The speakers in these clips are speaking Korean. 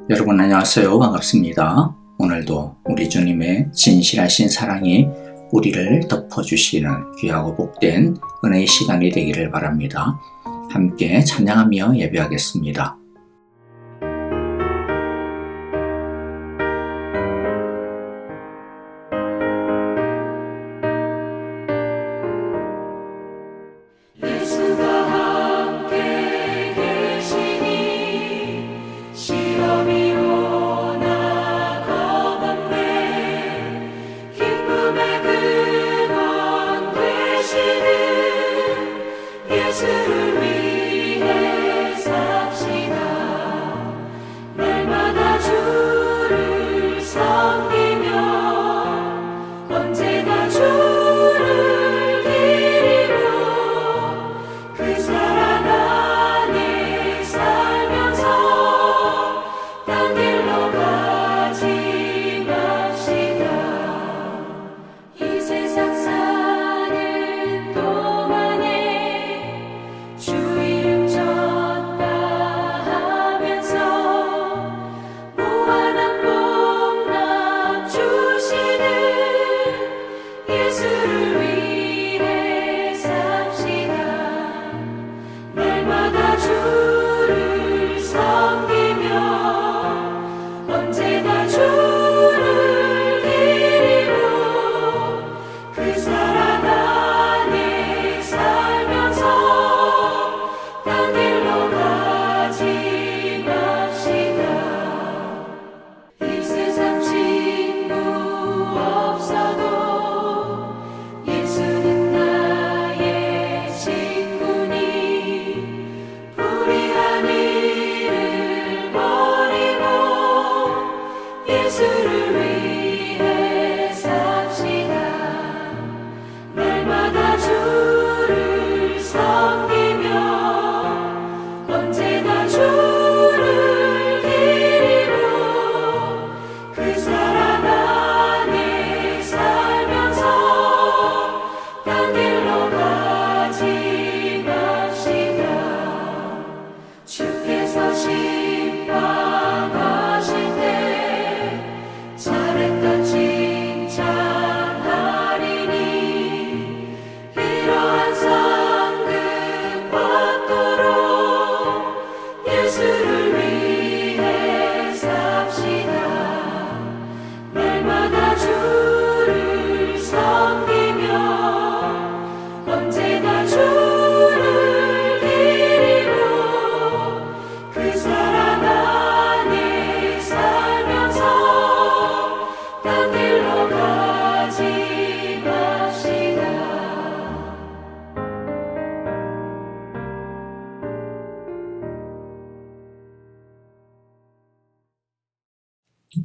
여러분 안녕하세요. 반갑습니다. 오늘도 우리 주님의 진실하신 사랑이 우리를 덮어주시는 귀하고 복된 은혜의 시간이 되기를 바랍니다. 함께 찬양하며 예배하겠습니다.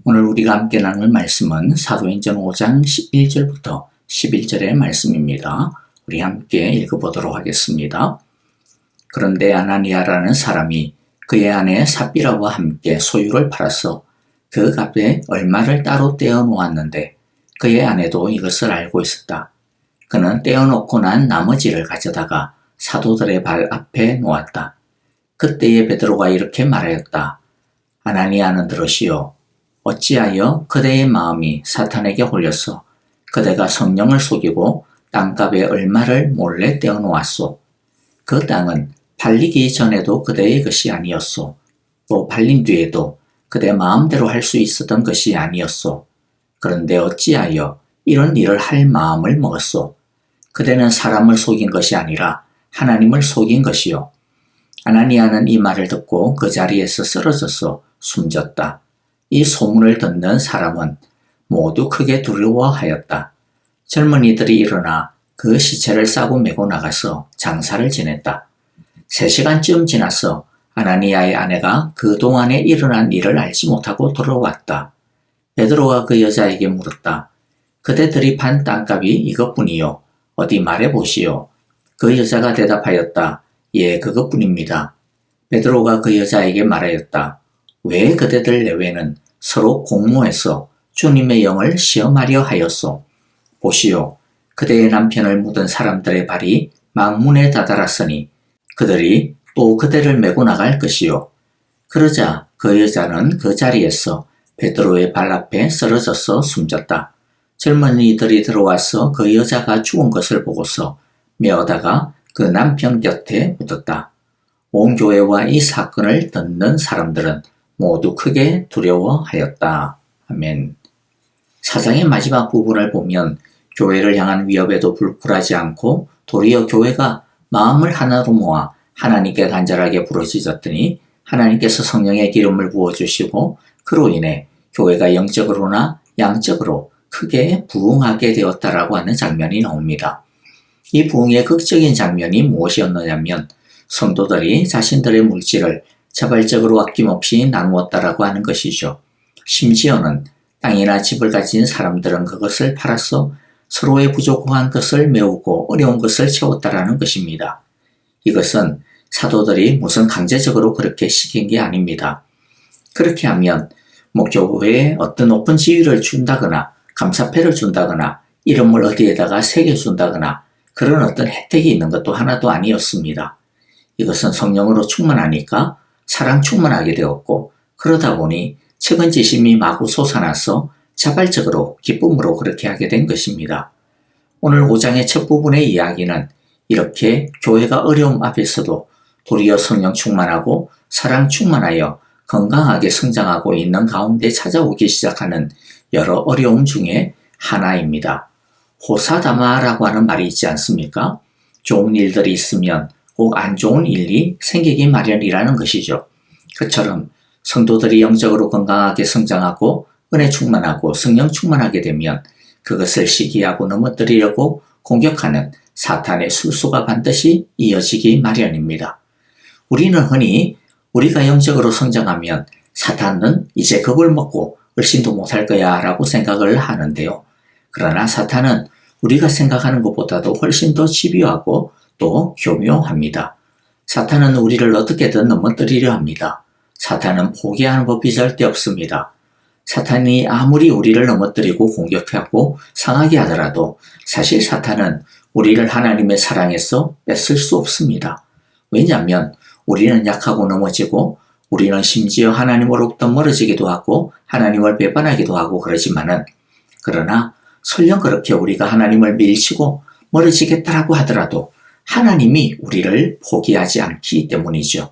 오늘 우리가 함께 나눌 말씀은 사도행전 5장 11절부터 11절의 말씀입니다. 우리 함께 읽어보도록 하겠습니다. 그런데 아나니아라는 사람이 그의 아내 삽비라와 함께 소유를 팔아서 그 값에 얼마를 따로 떼어 놓았는데 그의 아내도 이것을 알고 있었다. 그는 떼어놓고 난 나머지를 가져다가 사도들의 발 앞에 놓았다. 그때에 베드로가 이렇게 말하였다. 아나니아는 들으시오. 어찌하여 그대의 마음이 사탄에게 홀려서 그대가 성령을 속이고 땅값에 얼마를 몰래 떼어놓았소. 그 땅은 팔리기 전에도 그대의 것이 아니었소. 또 팔린 뒤에도 그대 마음대로 할 수 있었던 것이 아니었소. 그런데 어찌하여 이런 일을 할 마음을 먹었소. 그대는 사람을 속인 것이 아니라 하나님을 속인 것이요. 아나니아는 이 말을 듣고 그 자리에서 쓰러져서 숨졌다. 이 소문을 듣는 사람은 모두 크게 두려워하였다. 젊은이들이 일어나 그 시체를 싸고 메고 나가서 장사를 지냈다. 3시간쯤 지나서 아나니아의 아내가 그동안에 일어난 일을 알지 못하고 돌아왔다. 베드로가 그 여자에게 물었다. 그대들이 판 땅값이 이것뿐이요. 어디 말해보시오. 그 여자가 대답하였다. 예, 그것뿐입니다. 베드로가 그 여자에게 말하였다. 왜 그대들 내외는 서로 공모해서 주님의 영을 시험하려 하였소. 보시오. 그대의 남편을 묻은 사람들의 발이 망문에 다다랐으니 그들이 또 그대를 메고 나갈 것이요. 그러자 그 여자는 그 자리에서 베드로의 발 앞에 쓰러져서 숨졌다. 젊은이들이 들어와서 그 여자가 죽은 것을 보고서 메어다가 그 남편 곁에 묻었다. 온 교회와 이 사건을 듣는 사람들은 모두 크게 두려워하였다. 아멘. 사장의 마지막 부분을 보면 교회를 향한 위협에도 불굴하지 않고 도리어 교회가 마음을 하나로 모아 하나님께 간절하게 부르짖었더니 하나님께서 성령의 기름을 부어주시고 그로 인해 교회가 영적으로나 양적으로 크게 부흥하게 되었다라고 하는 장면이 나옵니다. 이 부흥의 극적인 장면이 무엇이었느냐면 성도들이 자신들의 물질을 자발적으로 아낌없이 나누었다라고 하는 것이죠. 심지어는 땅이나 집을 가진 사람들은 그것을 팔아서 서로의 부족한 것을 메우고 어려운 것을 채웠다라는 것입니다. 이것은 사도들이 무슨 강제적으로 그렇게 시킨 게 아닙니다. 그렇게 하면 목교회에 어떤 높은 지위를 준다거나 감사패를 준다거나 이름을 어디에다가 새겨준다거나 그런 어떤 혜택이 있는 것도 하나도 아니었습니다. 이것은 성령으로 충만하니까 사랑 충만하게 되었고 그러다 보니 측은지심이 마구 솟아나서 자발적으로 기쁨으로 그렇게 하게 된 것입니다. 오늘 5장의 첫 부분의 이야기는 이렇게 교회가 어려움 앞에서도 도리어 성령 충만하고 사랑 충만하여 건강하게 성장하고 있는 가운데 찾아오기 시작하는 여러 어려움 중에 하나입니다. 호사다마라고 하는 말이 있지 않습니까? 좋은 일들이 있으면 꼭 안 좋은 일이 생기기 마련이라는 것이죠. 그처럼 성도들이 영적으로 건강하게 성장하고 은혜 충만하고 성령 충만하게 되면 그것을 시기하고 넘어뜨리려고 공격하는 사탄의 술수가 반드시 이어지기 마련입니다. 우리는 흔히 우리가 영적으로 성장하면 사탄은 이제 겁을 먹고 얼씬도 못할 거야 라고 생각을 하는데요. 그러나 사탄은 우리가 생각하는 것보다도 훨씬 더 집요하고 또 교묘합니다. 사탄은 우리를 어떻게든 넘어뜨리려 합니다. 사탄은 포기하는 법이 절대 없습니다. 사탄이 아무리 우리를 넘어뜨리고 공격하고 상하게 하더라도 사실 사탄은 우리를 하나님의 사랑에서 뺏을 수 없습니다. 왜냐하면 우리는 약하고 넘어지고 우리는 심지어 하나님으로부터 멀어지기도 하고 하나님을 배반하기도 하고 그러지만은 그러나 설령 그렇게 우리가 하나님을 밀치고 멀어지겠다라고 하더라도 하나님이 우리를 포기하지 않기 때문이죠.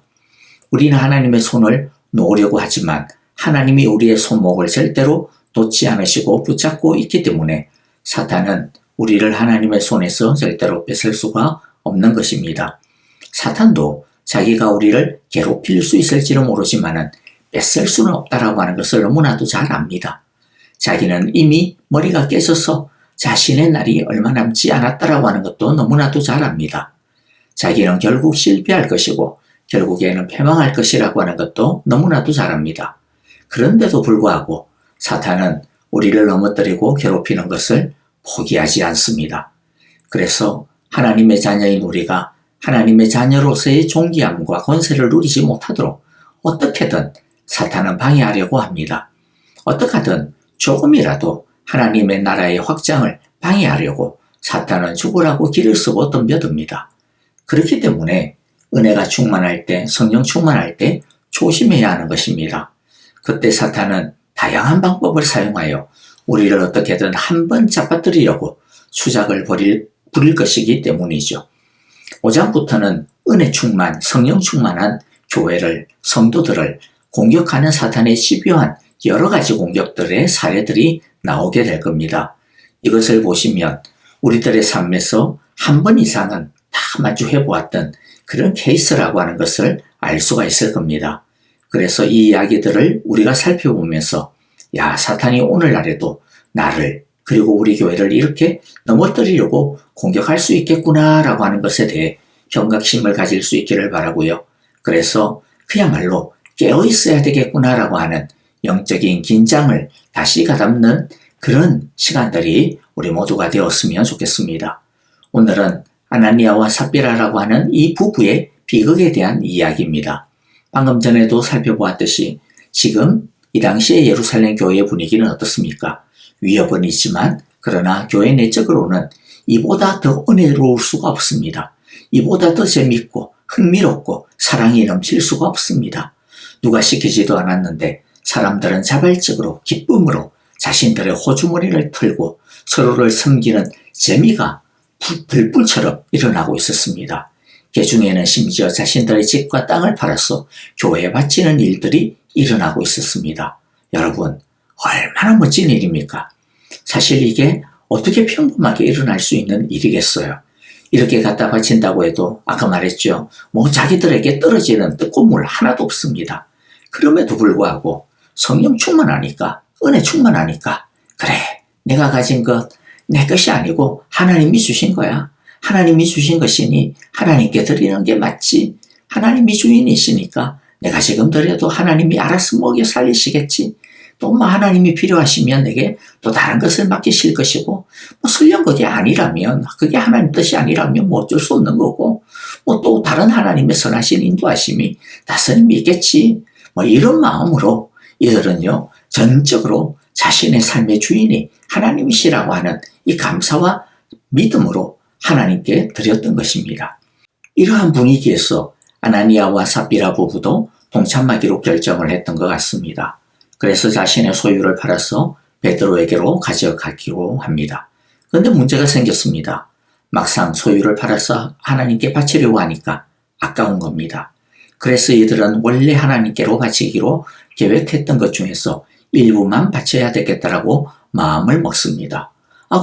우리는 하나님의 손을 놓으려고 하지만 하나님이 우리의 손목을 절대로 놓지 않으시고 붙잡고 있기 때문에 사탄은 우리를 하나님의 손에서 절대로 뺏을 수가 없는 것입니다. 사탄도 자기가 우리를 괴롭힐 수 있을지는 모르지만은 뺏을 수는 없다라고 하는 것을 너무나도 잘 압니다. 자기는 이미 머리가 깨져서 자신의 날이 얼마 남지 않았다라고 하는 것도 너무나도 잘 압니다. 자기는 결국 실패할 것이고 결국에는 패망할 것이라고 하는 것도 너무나도 잘 압니다. 그런데도 불구하고 사탄은 우리를 넘어뜨리고 괴롭히는 것을 포기하지 않습니다. 그래서 하나님의 자녀인 우리가 하나님의 자녀로서의 존귀함과 권세를 누리지 못하도록 어떻게든 사탄은 방해하려고 합니다. 어떻게든 조금이라도 하나님의 나라의 확장을 방해하려고 사탄은 죽으라고 길을 쓰고 덤벼듭니다. 그렇기 때문에 은혜가 충만할 때, 성령 충만할 때 조심해야 하는 것입니다. 그때 사탄은 다양한 방법을 사용하여 우리를 어떻게든 한번 잡아뜨리려고 수작을 부릴 것이기 때문이죠. 5장부터는 은혜 충만, 성령 충만한 교회를, 성도들을 공격하는 사탄의 집요한 여러 가지 공격들의 사례들이 나오게 될 겁니다. 이것을 보시면 우리들의 삶에서 한 번 이상은 다 마주해 보았던 그런 케이스라고 하는 것을 알 수가 있을 겁니다. 그래서 이 이야기들을 우리가 살펴보면서 야, 사탄이 오늘날에도 나를 그리고 우리 교회를 이렇게 넘어뜨리려고 공격할 수 있겠구나라고 하는 것에 대해 경각심을 가질 수 있기를 바라고요. 그래서 그야말로 깨어 있어야 되겠구나라고 하는 영적인 긴장을 다시 가담는 그런 시간들이 우리 모두가 되었으면 좋겠습니다. 오늘은 아나니아와 삽비라라고 하는 이 부부의 비극에 대한 이야기입니다. 방금 전에도 살펴보았듯이 지금 이 당시의 예루살렘 교회의 분위기는 어떻습니까? 위협은 있지만 그러나 교회 내적으로는 이보다 더 은혜로울 수가 없습니다. 이보다 더 재밌고 흥미롭고 사랑이 넘칠 수가 없습니다. 누가 시키지도 않았는데 사람들은 자발적으로 기쁨으로 자신들의 호주머니를 털고 서로를 섬기는 재미가 들불처럼 일어나고 있었습니다. 그 중에는 심지어 자신들의 집과 땅을 팔아서 교회에 바치는 일들이 일어나고 있었습니다. 여러분, 얼마나 멋진 일입니까? 사실 이게 어떻게 평범하게 일어날 수 있는 일이겠어요? 이렇게 갖다 바친다고 해도 아까 말했죠. 자기들에게 떨어지는 떡고물 하나도 없습니다. 그럼에도 불구하고 성령 충만하니까, 은혜 충만하니까, 그래, 내가 가진 것 내 것이 아니고 하나님이 주신 거야. 하나님이 주신 것이니 하나님께 드리는 게 맞지. 하나님이 주인이시니까 내가 지금 드려도 하나님이 알아서 먹여 살리시겠지. 또 하나님이 필요하시면 내게 또 다른 것을 맡기실 것이고, 설령 그게 아니라면, 그게 하나님 뜻이 아니라면 어쩔 수 없는 거고, 또 다른 하나님의 선하신 인도하심이 다스림이 있겠지. 이런 마음으로 이들은요, 전적으로 자신의 삶의 주인이 하나님이시라고 하는 이 감사와 믿음으로 하나님께 드렸던 것입니다. 이러한 분위기에서 아나니아와 삽비라 부부도 동참하기로 결정을 했던 것 같습니다. 그래서 자신의 소유를 팔아서 베드로에게로 가져가기로 합니다. 그런데 문제가 생겼습니다. 막상 소유를 팔아서 하나님께 바치려고 하니까 아까운 겁니다. 그래서 이들은 원래 하나님께로 바치기로 계획했던 것 중에서 일부만 바쳐야 되겠다라고 마음을 먹습니다.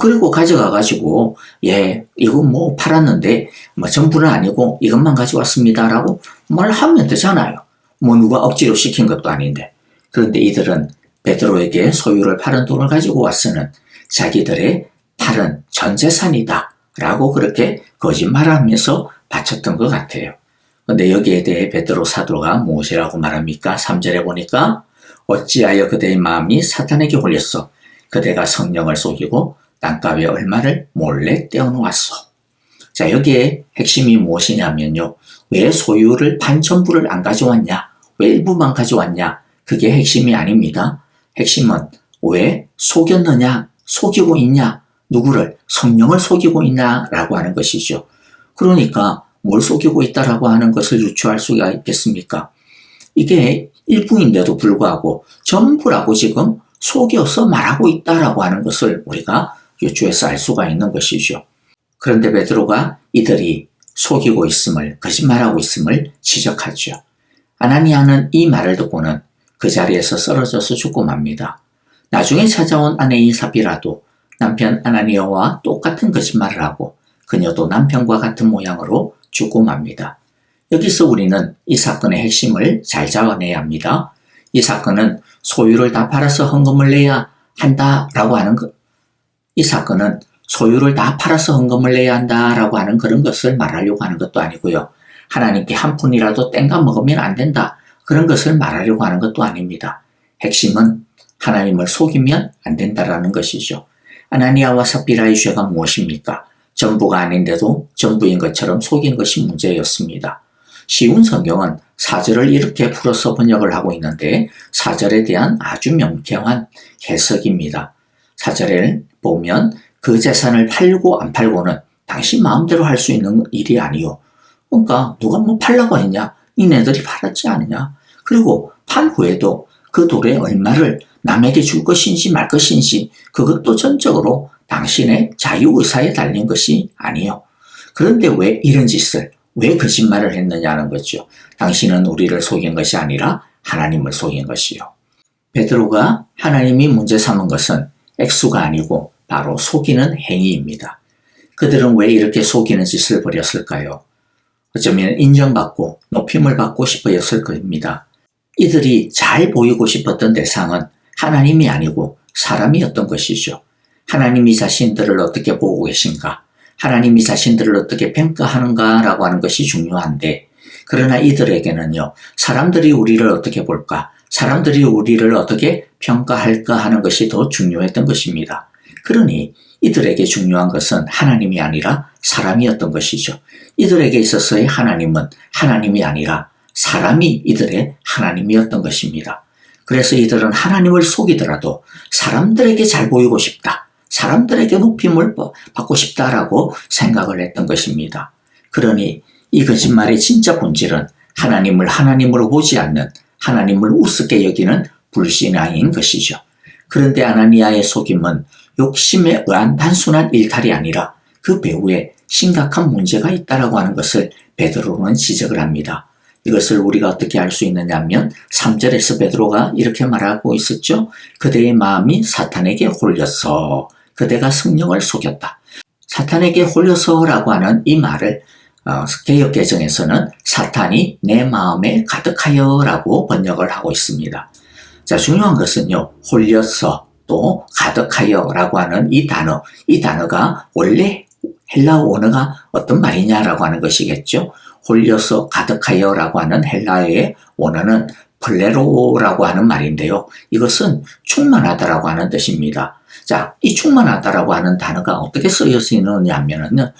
그리고 가져가가지고, 이거 팔았는데, 전부는 아니고 이것만 가져왔습니다. 라고 말하면 되잖아요. 누가 억지로 시킨 것도 아닌데. 그런데 이들은 베드로에게 소유를 팔은 돈을 가지고 와서는 자기들의 팔은 전 재산이다. 라고 그렇게 거짓말하면서 바쳤던 것 같아요. 그런데 여기에 대해 베드로 사도가 무엇이라고 말합니까? 3절에 보니까 어찌하여 그대의 마음이 사탄에게 홀렸어. 그대가 성령을 속이고 땅값의 얼마를 몰래 떼어놓았어. 자, 여기에 핵심이 무엇이냐면요. 왜 소유를 반 전부를 안 가져왔냐? 왜 일부만 가져왔냐? 그게 핵심이 아닙니다. 핵심은 왜 속였느냐? 속이고 있냐? 누구를? 성령을 속이고 있냐라고 하는 것이죠. 그러니까 뭘 속이고 있다라고 하는 것을 유추할 수가 있겠습니까? 이게 일부인데도 불구하고 전부라고 지금 속여서 말하고 있다라고 하는 것을 우리가 유추해서 알 수가 있는 것이죠. 그런데 베드로가 이들이 속이고 있음을, 거짓말하고 있음을 지적하죠. 아나니아는 이 말을 듣고는 그 자리에서 쓰러져서 죽고 맙니다. 나중에 찾아온 아내인 삽비라도 남편 아나니아와 똑같은 거짓말을 하고 그녀도 남편과 같은 모양으로 죽고 맙니다. 여기서 우리는 이 사건의 핵심을 잘 잡아내야 합니다. 이 사건은 소유를 다 팔아서 헌금을 내야 한다라고 하는 것. 이 사건은 소유를 다 팔아서 헌금을 내야 한다라고 하는 그런 것을 말하려고 하는 것도 아니고요. 하나님께 한 푼이라도 땡가 먹으면 안 된다. 그런 것을 말하려고 하는 것도 아닙니다. 핵심은 하나님을 속이면 안 된다라는 것이죠. 아나니아와 삽비라의 죄가 무엇입니까? 전부가 아닌데도 전부인 것처럼 속인 것이 문제였습니다. 쉬운 성경은 4절을 이렇게 풀어서 번역을 하고 있는데 4절에 대한 아주 명쾌한 해석입니다. 4절을 보면 그 재산을 팔고 안 팔고는 당신 마음대로 할 수 있는 일이 아니요. 그러니까 누가 팔라고 했냐? 이네들이 팔았지 않느냐? 그리고 판 후에도 그 돈의 얼마를 남에게 줄 것인지 말 것인지 그것도 전적으로 당신의 자유의사에 달린 것이 아니요. 그런데 왜 이런 짓을, 왜 거짓말을 했느냐는 거죠. 당신은 우리를 속인 것이 아니라 하나님을 속인 것이요. 베드로가 하나님이 문제 삼은 것은 액수가 아니고 바로 속이는 행위입니다. 그들은 왜 이렇게 속이는 짓을 벌였을까요? 어쩌면 인정받고 높임을 받고 싶어였을 겁니다. 이들이 잘 보이고 싶었던 대상은 하나님이 아니고 사람이었던 것이죠. 하나님이 자신들을 어떻게 보고 계신가? 하나님이 자신들을 어떻게 평가하는가라고 하는 것이 중요한데, 그러나 이들에게는요, 사람들이 우리를 어떻게 볼까? 사람들이 우리를 어떻게 평가할까 하는 것이 더 중요했던 것입니다. 그러니 이들에게 중요한 것은 하나님이 아니라 사람이었던 것이죠. 이들에게 있어서의 하나님은 하나님이 아니라 사람이 이들의 하나님이었던 것입니다. 그래서 이들은 하나님을 속이더라도 사람들에게 잘 보이고 싶다. 사람들에게 높임을 받고 싶다라고 생각을 했던 것입니다. 그러니 이 거짓말의 진짜 본질은 하나님을 하나님으로 보지 않는 하나님을 우습게 여기는 불신앙인 것이죠. 그런데 아나니아의 속임은 욕심에 의한 단순한 일탈이 아니라 그 배후에 심각한 문제가 있다라고 하는 것을 베드로는 지적을 합니다. 이것을 우리가 어떻게 알 수 있느냐 하면 3절에서 베드로가 이렇게 말하고 있었죠. 그대의 마음이 사탄에게 홀려서 그대가 성령을 속였다. 사탄에게 홀려서라고 하는 이 말을 개역개정에서는 사탄이 내 마음에 가득하여라고 번역을 하고 있습니다. 자, 중요한 것은요, 홀려서 또 가득하여라고 하는 이 단어가 원래 헬라어 원어가 어떤 말이냐라고 하는 것이겠죠. 홀려서 가득하여라고 하는 헬라어의 원어는 플레로라고 하는 말인데요. 이것은 충만하다라고 하는 뜻입니다. 자, 이 충만하다라고 하는 단어가 어떻게 쓰여지느냐 하면은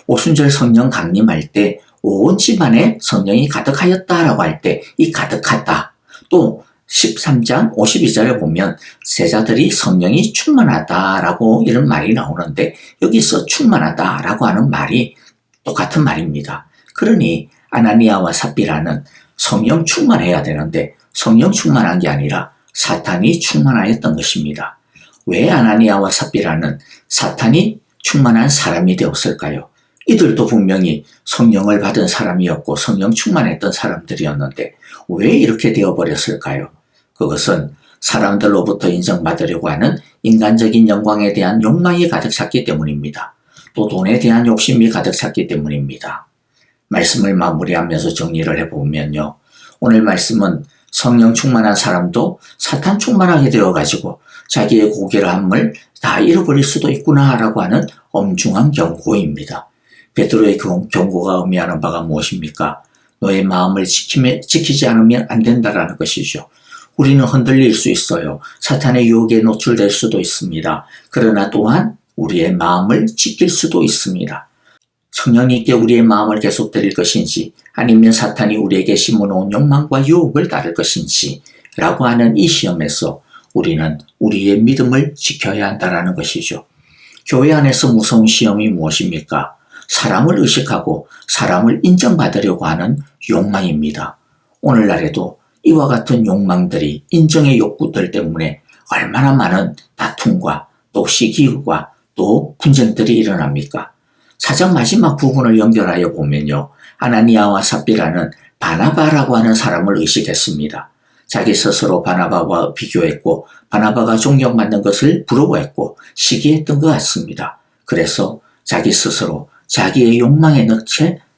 오순절 성령 강림할 때 온 집안에 성령이 가득하였다라고 할 때 이 가득하다. 또 13장 52절에 보면 제자들이 성령이 충만하다라고 이런 말이 나오는데 여기서 충만하다라고 하는 말이 똑같은 말입니다. 그러니 아나니아와 삽비라는 성령 충만해야 되는데 성령 충만한 게 아니라 사탄이 충만하였던 것입니다. 왜 아나니아와 삽비라는 사탄이 충만한 사람이 되었을까요? 이들도 분명히 성령을 받은 사람이었고 성령 충만했던 사람들이었는데 왜 이렇게 되어버렸을까요? 그것은 사람들로부터 인정받으려고 하는 인간적인 영광에 대한 욕망이 가득 찼기 때문입니다. 또 돈에 대한 욕심이 가득 찼기 때문입니다. 말씀을 마무리하면서 정리를 해보면요. 오늘 말씀은 성령 충만한 사람도 사탄 충만하게 되어가지고 자기의 고결함을 다 잃어버릴 수도 있구나라고 하는 엄중한 경고입니다. 베드로의 경고가 의미하는 바가 무엇입니까? 너의 마음을 지키지 않으면 안 된다라는 것이죠. 우리는 흔들릴 수 있어요. 사탄의 유혹에 노출될 수도 있습니다. 그러나 또한 우리의 마음을 지킬 수도 있습니다. 성령님께 우리의 마음을 계속 드릴 것인지 아니면 사탄이 우리에게 심어놓은 욕망과 유혹을 따를 것인지 라고 하는 이 시험에서 우리는 우리의 믿음을 지켜야 한다는 것이죠. 교회 안에서 무서운 시험이 무엇입니까? 사람을 의식하고 사람을 인정받으려고 하는 욕망입니다. 오늘날에도 이와 같은 욕망들이 인정의 욕구들 때문에 얼마나 많은 다툼과 또 시기와 또 분쟁들이 일어납니까? 4장 마지막 부분을 연결하여 보면요. 아나니아와 삽비라는 바나바라고 하는 사람을 의식했습니다. 자기 스스로 바나바와 비교했고 바나바가 존경받는 것을 부러워했고 시기했던 것 같습니다. 그래서 자기 스스로 자기의 욕망에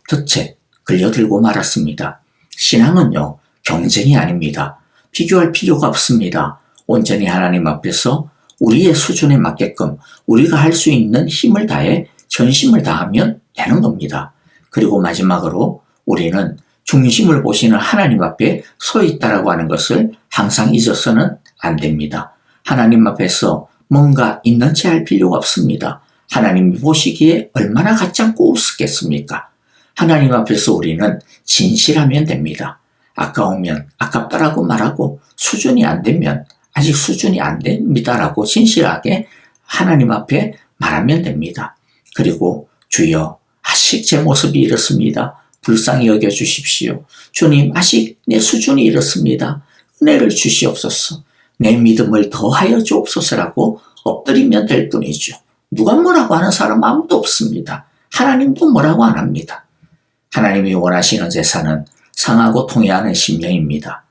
덫에 끌려들고 말았습니다. 신앙은요. 경쟁이 아닙니다. 비교할 필요가 없습니다. 온전히 하나님 앞에서 우리의 수준에 맞게끔 우리가 할 수 있는 힘을 다해 전심을 다하면 되는 겁니다. 그리고 마지막으로 우리는 중심을 보시는 하나님 앞에 서 있다라고 하는 것을 항상 잊어서는 안 됩니다. 하나님 앞에서 뭔가 있는 채 할 필요가 없습니다. 하나님이 보시기에 얼마나 가짜고 우습겠습니까? 하나님 앞에서 우리는 진실하면 됩니다. 아까우면 아깝다라고 말하고 수준이 안 되면 아직 수준이 안 됩니다라고 진실하게 하나님 앞에 말하면 됩니다. 그리고 주여 아직 제 모습이 이렇습니다. 불쌍히 여겨주십시오. 주님 아직 내 수준이 이렇습니다. 은혜를 주시옵소서. 내 믿음을 더하여 주옵소서라고 엎드리면 될 뿐이죠. 누가 뭐라고 하는 사람 아무도 없습니다. 하나님도 뭐라고 안 합니다. 하나님이 원하시는 제사는 상하고 통회하는 심령입니다.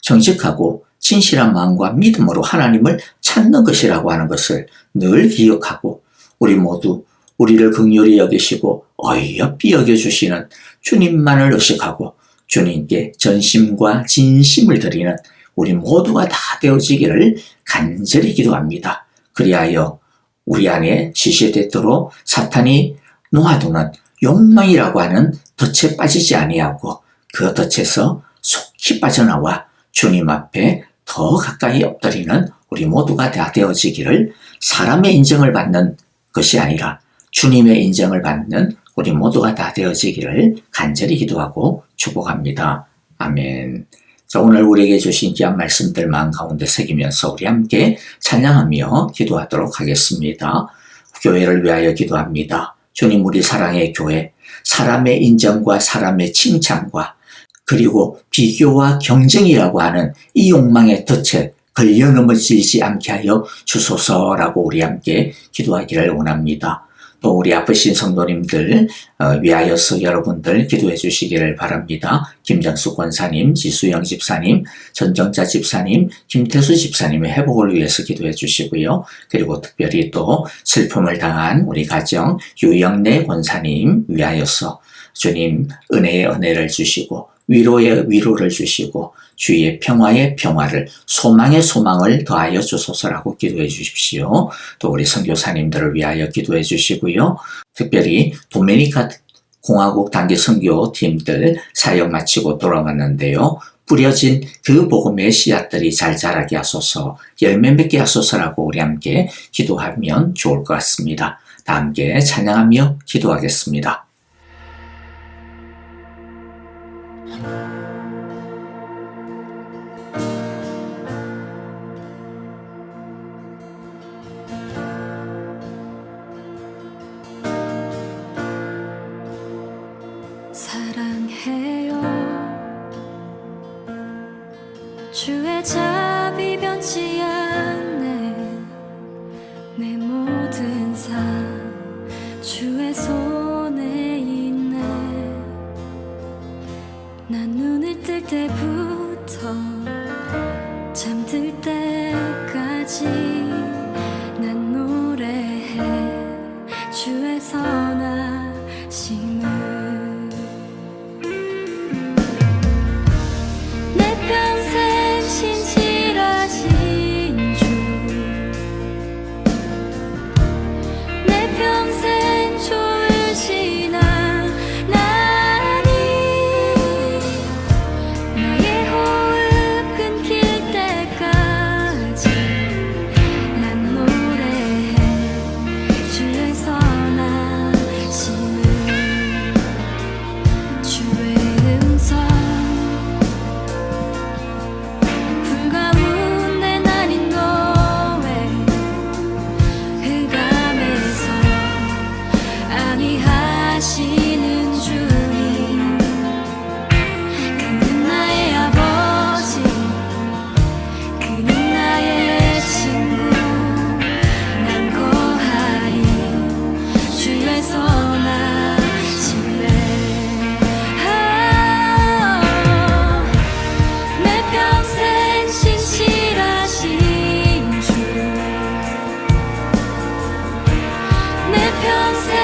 정직하고 진실한 마음과 믿음으로 하나님을 찾는 것이라고 하는 것을 늘 기억하고 우리 모두 우리를 긍휼히 여기시고 어이없이 여겨주시는 주님만을 의식하고 주님께 전심과 진심을 드리는 우리 모두가 다 되어지기를 간절히 기도합니다. 그리하여 우리 안에 지시되도록 사탄이 놓아두는 욕망이라고 하는 덫에 빠지지 아니하고 그 덫에서 속히 빠져나와 주님 앞에 더 가까이 엎드리는 우리 모두가 다 되어지기를 사람의 인정을 받는 것이 아니라 주님의 인정을 받는 우리 모두가 다 되어지기를 간절히 기도하고 축복합니다. 아멘. 자, 오늘 우리에게 주신 귀한 말씀들 마음 가운데 새기면서 우리 함께 찬양하며 기도하도록 하겠습니다. 교회를 위하여 기도합니다. 주님 우리 사랑의 교회, 사람의 인정과 사람의 칭찬과 그리고 비교와 경쟁이라고 하는 이 욕망의 덫에 걸려 넘어지지 않게 하여 주소서라고 우리 함께 기도하기를 원합니다. 또 우리 아프신 성도님들 위하여서 여러분들 기도해 주시기를 바랍니다. 김정숙 권사님, 지수영 집사님, 전정자 집사님, 김태수 집사님의 회복을 위해서 기도해 주시고요. 그리고 특별히 또 슬픔을 당한 우리 가정 유영래 권사님 위하여서 주님 은혜의 은혜를 주시고 위로의 위로를 주시고 주의 평화의 평화를 소망의 소망을 더하여 주소서라고 기도해 주십시오. 또 우리 선교사님들을 위하여 기도해 주시고요. 특별히 도미니카 공화국 단기 선교팀들 사역 마치고 돌아왔는데요. 뿌려진 그 복음의 씨앗들이 잘 자라게 하소서, 열매 맺게 하소서라고 우리 함께 기도하면 좋을 것 같습니다. 다 함께 찬양하며 기도하겠습니다. 사랑해요. 주의 자비 변치 않네. 내 모든 삶 주의 손에 있네. 난 눈을 뜰 때부터 잠들 때까지 난 노래해 주의 선하심을. 평생